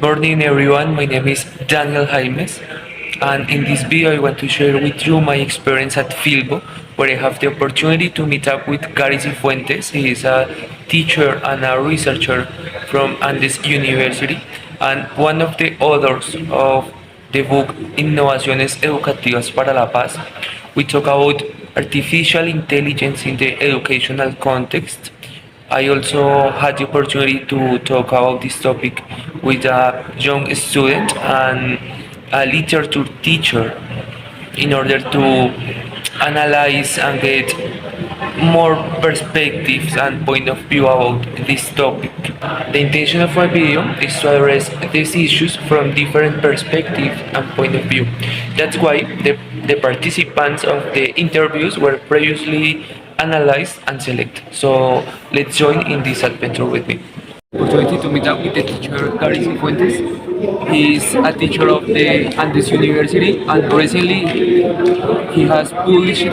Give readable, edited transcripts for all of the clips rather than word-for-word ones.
Morning everyone, my name is Daniel Jaimes, and in this video I want to share with you my experience at Filbo, where I have the opportunity to meet up with Gary Cifuentes. He is a teacher and a researcher from Andes University and one of the authors of the book Innovaciones Educativas para la Paz. We talk about artificial intelligence in the educational context. I also had the opportunity to talk about this topic with a young student and a literature teacher in order to analyze and get more perspectives and point of view about this topic. The intention of my video is to address these issues from different perspectives and point of view. That's why the participants of the interviews were previously analyzed and selected. So let's join in this adventure with me. Opportunity to meet up with the teacher Gary Cifuentes. He is a teacher of the Andes University and recently he has published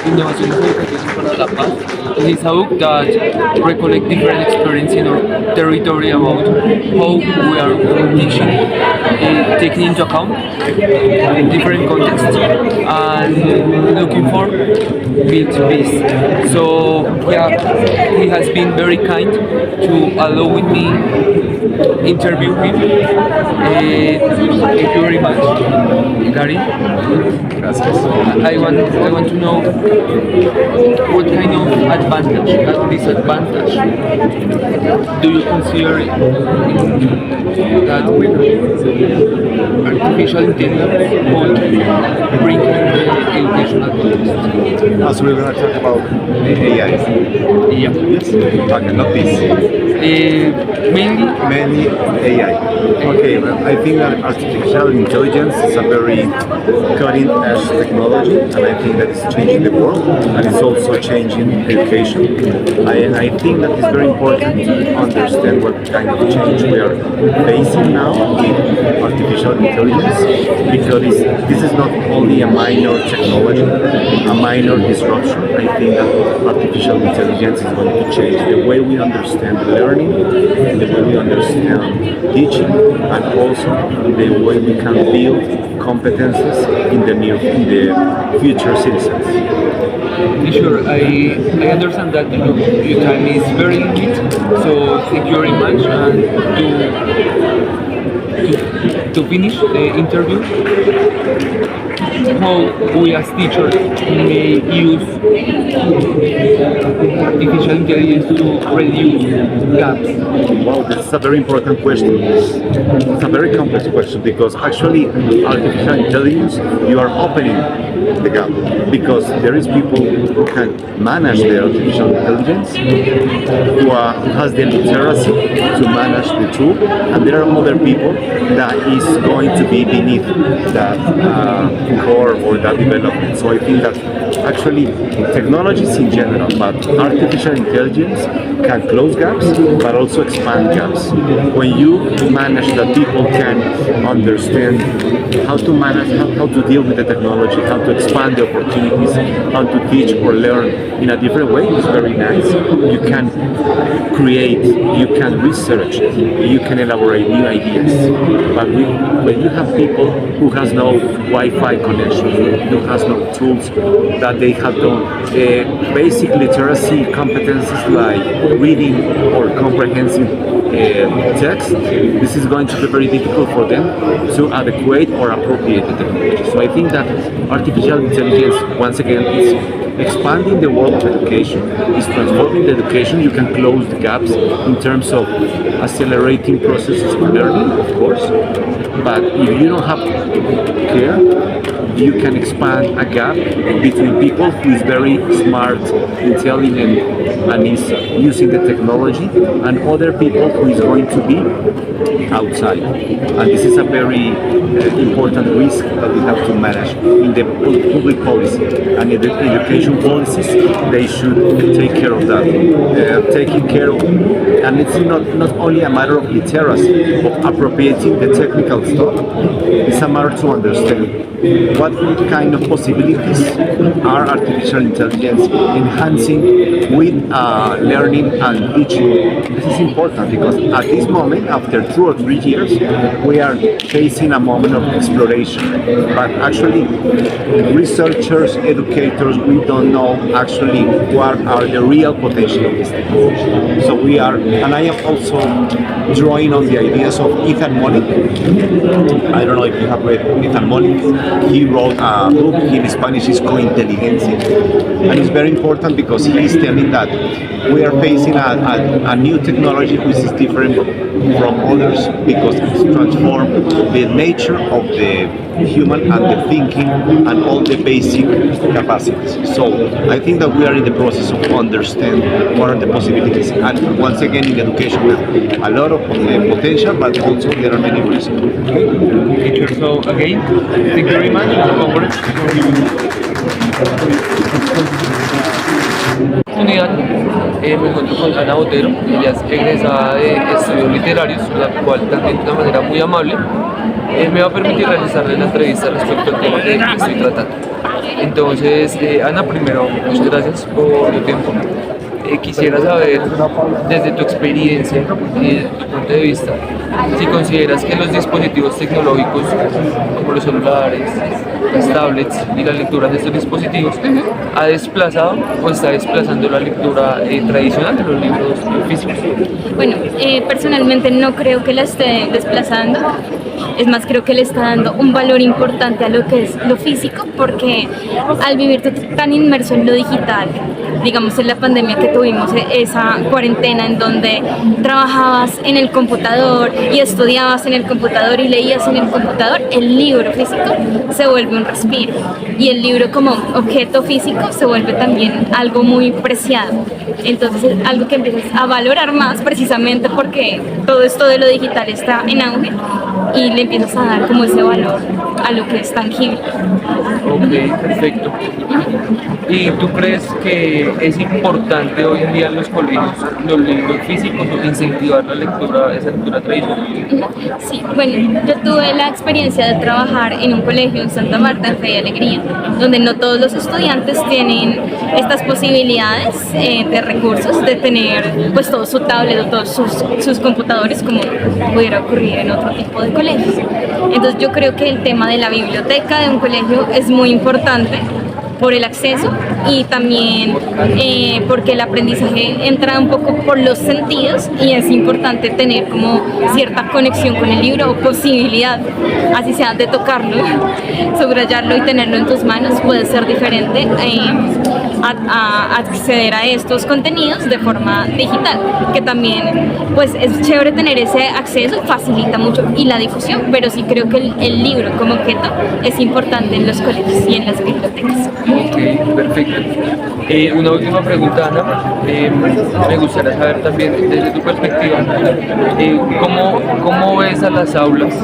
Innovaciones Educativas para la Paz. This is a book that recollect different experience in our territory about how we are teaching, taking into account different contexts and looking for build peace. So yeah, he has been very kind to allowing me interview him. Thank you very much, Gary. Gracias. I want to know what kind of advantage and disadvantage do you consider that artificial intelligence could bring in the educational context? So we're going to talk about AI. Yeah. Yes. Okay, not this. Mainly AI. Okay, well, I think that artificial intelligence is a very cutting-edge technology, and I think that it's changing the world, and it's also changing education. I think that it's very important to understand what kind of change we are facing now with artificial intelligence, because this is not only a minor technology, a minor disruption. I think that artificial intelligence is going to change the way we understand learning, the way we understand teaching, and also the way we can build competences in the future citizens. Sure, I understand that your time is very limited, so thank you very much. And to finish the interview, how we as teachers may use artificial intelligence to reduce gaps. Wow, this is a very important question. It's a very complex question because actually artificial intelligence, you are opening the gap because there is people who can manage the artificial intelligence, who has the literacy to manage the tool, and there are other people that is going to be beneath that core or that development. So I think that actually technologies in general, but artificial intelligence can close gaps but also expand gaps. When you manage that people can understand how to manage, how to deal with the technology, how to expand the opportunities, how to teach or learn in a different way, it's very nice. You can create, you can research, you can elaborate new ideas. But when you have people who has no Wi-Fi connection, who has no tools that they have done basic literacy competencies like reading or comprehensive text, this is going to be very difficult for them to adequate or appropriate the technology. So I think that artificial intelligence, once again, is expanding the world of education, is transforming the education. You can close the gaps in terms of accelerating processes of learning, of course, but if you don't have care, you can expand a gap between people who is very smart, intelligent, and is using the technology, and other people who is going to be outside. And this is a very important risk that we have to manage in the public policy and in the education policies. They should take care of that. Taking care of, and it's not only a matter of literacy, of appropriating the technical stuff. It's a matter to understand what kind of possibilities are artificial intelligence enhancing with learning and teaching. This is important because at this moment, after 2 or 3 years, we are facing a moment of exploration. But actually, researchers, educators, we don't know actually what are the real potential of these things. So we are, and I am also drawing on the ideas of Ethan Mollick. I don't know if you have read Ethan Mollick. He wrote a book in Spanish, it's Cointeligencia. And it's very important because he is telling that we are facing a new technology which is different from others because it's transformed the nature of the human and the thinking and all the basic capacities. So I think that we are in the process of understanding what are the possibilities. And once again, in education, a lot of potential, but also there are many risks. Teacher, so again, thank you very much. Oportunidad, me encuentro con Ana Botero, ella es egresada de estudios literarios, la cual también de una manera muy amable me va a permitir realizarle la entrevista respecto al tema que estoy tratando. Entonces, Ana, primero, muchas gracias por tu tiempo. Quisiera saber, desde tu experiencia y desde tu punto de vista, si consideras que los dispositivos tecnológicos, como los celulares, las tablets y la lectura de estos dispositivos, ha desplazado o está desplazando la lectura tradicional de los libros físicos. Bueno, personalmente no creo que la esté desplazando. Es más, creo que le está dando un valor importante a lo que es lo físico, porque al vivir tan inmerso en lo digital, digamos en la pandemia que tuvimos, esa cuarentena en donde trabajabas en el computador y estudiabas en el computador y leías en el computador, el libro físico se vuelve un respiro, y el libro como objeto físico se vuelve también algo muy preciado. Entonces es algo que empiezas a valorar más, precisamente porque todo esto de lo digital está en auge, y le empiezas a dar como ese valor a lo que es tangible. Ok, perfecto. ¿Y tú crees que es importante hoy en día en los colegios los libros físicos o incentivar la lectura, esa lectura tradicional? Sí, bueno, yo tuve la experiencia de trabajar en un colegio en Santa Marta, en Fe y Alegría, donde no todos los estudiantes tienen estas posibilidades de recursos, de tener pues todo su tablet o todos sus computadores, como pudiera ocurrir en otro tipo de colegios. Entonces yo creo que el tema de la biblioteca de un colegio es muy importante por el acceso, y también porque el aprendizaje entra un poco por los sentidos, y es importante tener como cierta conexión con el libro, o posibilidad, así sea, de tocarlo, subrayarlo y tenerlo en tus manos. Puede ser diferente a acceder a estos contenidos de forma digital, que también pues es chévere tener ese acceso, facilita mucho y la difusión, pero sí creo que el libro como objeto es importante en los colegios y en las bibliotecas. Ok, perfecto. Una última pregunta, Ana. Me gustaría saber también, desde tu perspectiva, ¿cómo ves a las aulas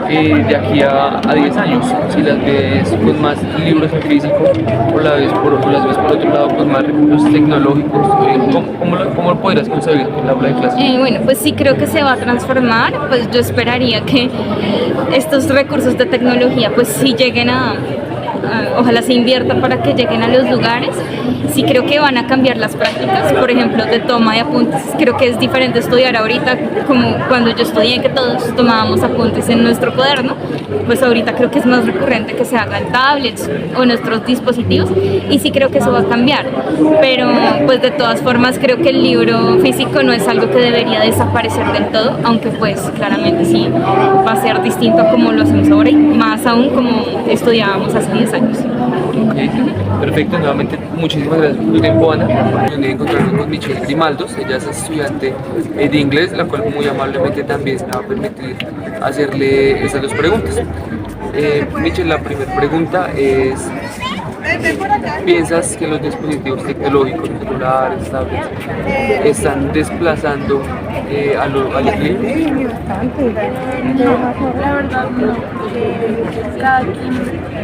de aquí a 10 años? Si las ves con más libros en físico o las ves por otro lado con más recursos tecnológicos, ¿cómo lo podrías concebir el aula de clase? Bueno, pues sí creo que se va a transformar. Pues yo esperaría que estos recursos de tecnología pues sí lleguen ojalá se invierta para que lleguen a los lugares. Sí creo que van a cambiar las prácticas, por ejemplo, de toma de apuntes. Creo que es diferente estudiar ahorita como cuando yo estudié, que todos tomábamos apuntes en nuestro cuaderno. Pues ahorita creo que es más recurrente que se hagan tablets o nuestros dispositivos, y sí creo que eso va a cambiar. Pero pues de todas formas creo que el libro físico no es algo que debería desaparecer del todo, aunque pues claramente sí va a ser distinto a como lo hacemos ahora, y más aún como estudiábamos hace 10 años. Okay, perfecto, nuevamente muchísimas gracias por tu tiempo, Ana. Me encontrarnos con Michelle Grimaldos, ella es estudiante de inglés, la cual muy amablemente también me va a permitir hacerle esas dos preguntas. Michelle, la primera pregunta es: ¿piensas que los dispositivos tecnológicos, celulares, tablets, están desplazando a los libros? Sí, bastante. La verdad, no. Cada quien,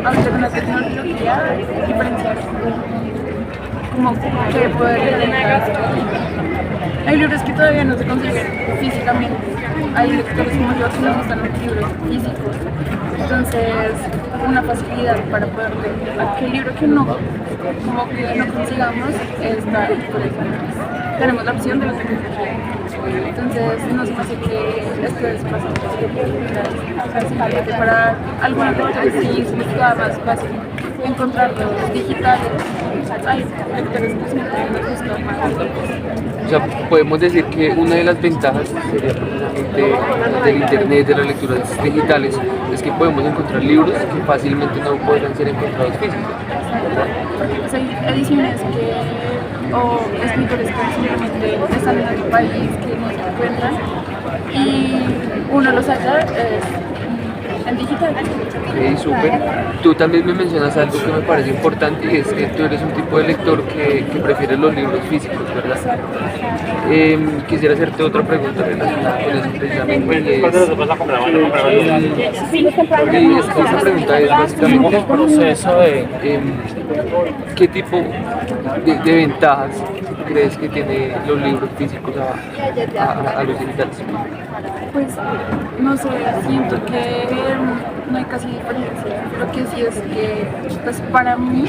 al ser una tecnología, diferenciar como que poder tener Hay libros que todavía no se consiguen físicamente. Hay lectores como yo que nos gustan los libros físicos. Entonces, una facilidad para poder leer aquel libro que no, como que no consigamos está en tenemos la opción de los que entonces no se me hace que esto es fácil para algunos lectores sí se les queda más fácil encontrarlos digitales. Hay lectores que les gusta más. O sea, podemos decir que una de las ventajas sería precisamente del internet, de las lecturas digitales, es que podemos encontrar libros que fácilmente no podrán ser encontrados físicos. Porque pues hay ediciones o escritores que simplemente están en otro país que no se encuentran y uno los halla en digital. Ok, súper. Tú también me mencionas algo que me parece importante y es que tú eres un tipo de lector que prefiere los libros físicos, ¿verdad? Quisiera hacerte otra pregunta relacionada con eso precisamente y esta pregunta es básicamente el proceso de qué tipo de ventajas crees que tiene los libros físicos a los digitales. Pues no sé, siento que no hay casi diferencia. Lo que sí es que pues para mí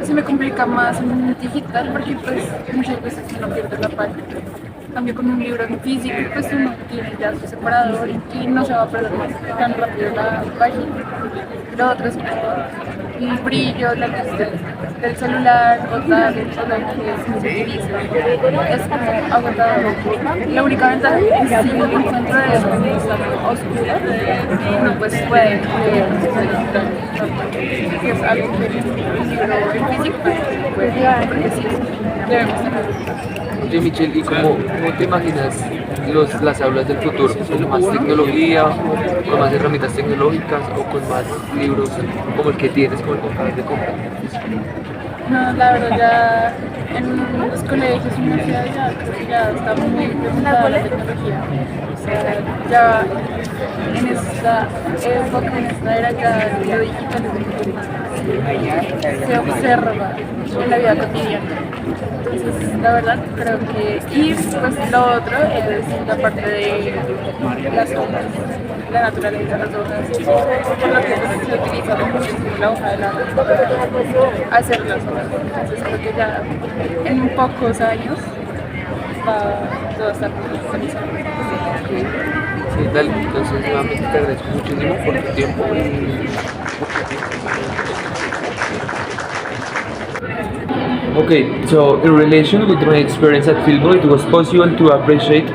se me complica más en digital porque pues muchas veces uno pierde la página. En cambio con un libro en físico pues uno tiene ya su separador y no se va a perder tan rápido la página. Lo otro es el brillo, la luz del celular o tablet o lo que se utiliza. Es como agotador. La única ventaja es que si lo encuentro es cuando está oscuro, uno pues puede leer que es algo que un libro en físico puede llegar porque sí debemos tener. Oye Michelle, ¿y cómo te imaginas las aulas del futuro? ¿Con más tecnología, con más herramientas tecnológicas o con más libros como el que tienes, como el que acabas de comprar? No, la verdad ya en los colegios, universidades ya creo que ya está muy implementada la tecnología. O sea, ya en esta época, en esta era ya lo digital se observa en la vida cotidiana. Entonces, la verdad, creo que... Y pues lo otro es la parte de las hojas, la naturaleza de las hojas, por lo que pues, se utiliza muchísimo la hoja de la hacer las hojas. Entonces, creo que ya en pocos años va todo a estar actualizado. Sí, dale, entonces nuevamente te agradezco muchísimo por tu tiempo. Okay, so in relation with my experience at Filbo, it was possible to appreciate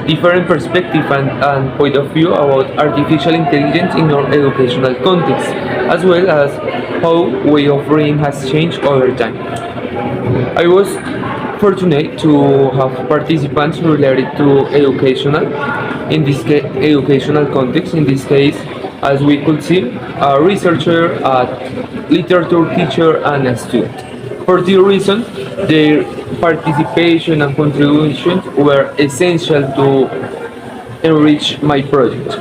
different perspective and point of view about artificial intelligence in our educational context, as well as how way of reading has changed over time. I was fortunate to have participants related to educational context. In this case, as we could see, a researcher, a literature teacher, and a student. For this reason, their participation and contributions were essential to enrich my project.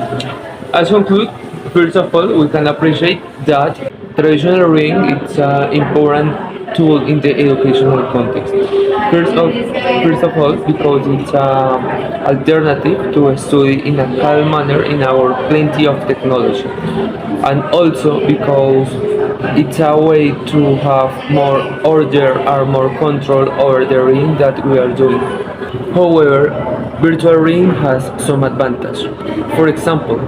As conclude, first of all, we can appreciate that traditional reading is an important tool in the educational context. First of all, because it's an alternative to study in a calm manner in our plenty of technology, and also because it's a way to have more order or more control over the reading that we are doing. However, virtual reading has some advantage. For example,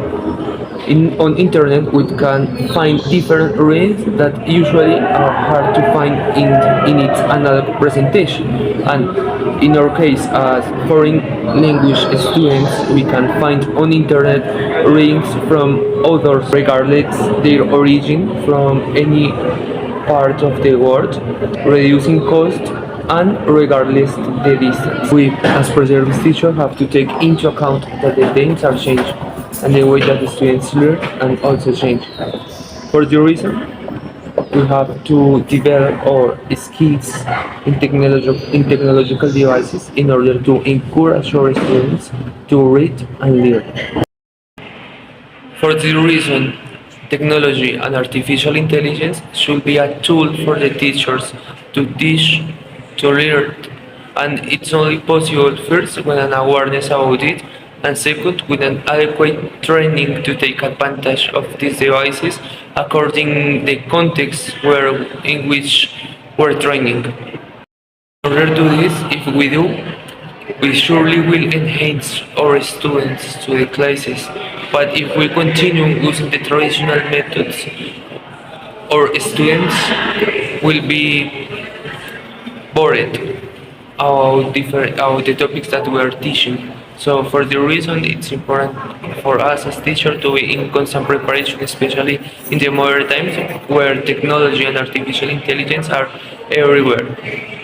on internet we can find different readings that usually are hard to find in its analog presentation, and in our case as foreign language students we can find on internet readings from authors regardless their origin from any part of the world, reducing cost and regardless the distance. We as preservist teachers have to take into account that the things are changed and the way that the students learn and also change. For the reason, we have to develop our skills in technological devices in order to encourage our students to read and learn. For this reason, technology and artificial intelligence should be a tool for the teachers to teach, to learn, And it's only possible first with an awareness about it, and second with an adequate training to take advantage of these devices according the context where in which we're training. In order to do this, if we do, we surely will enhance our students to the classes. But if we continue using the traditional methods, our students will be bored about the topics that we are teaching. So for the reason it's important for us as teachers to be in constant preparation, especially in the modern times where technology and artificial intelligence are everywhere.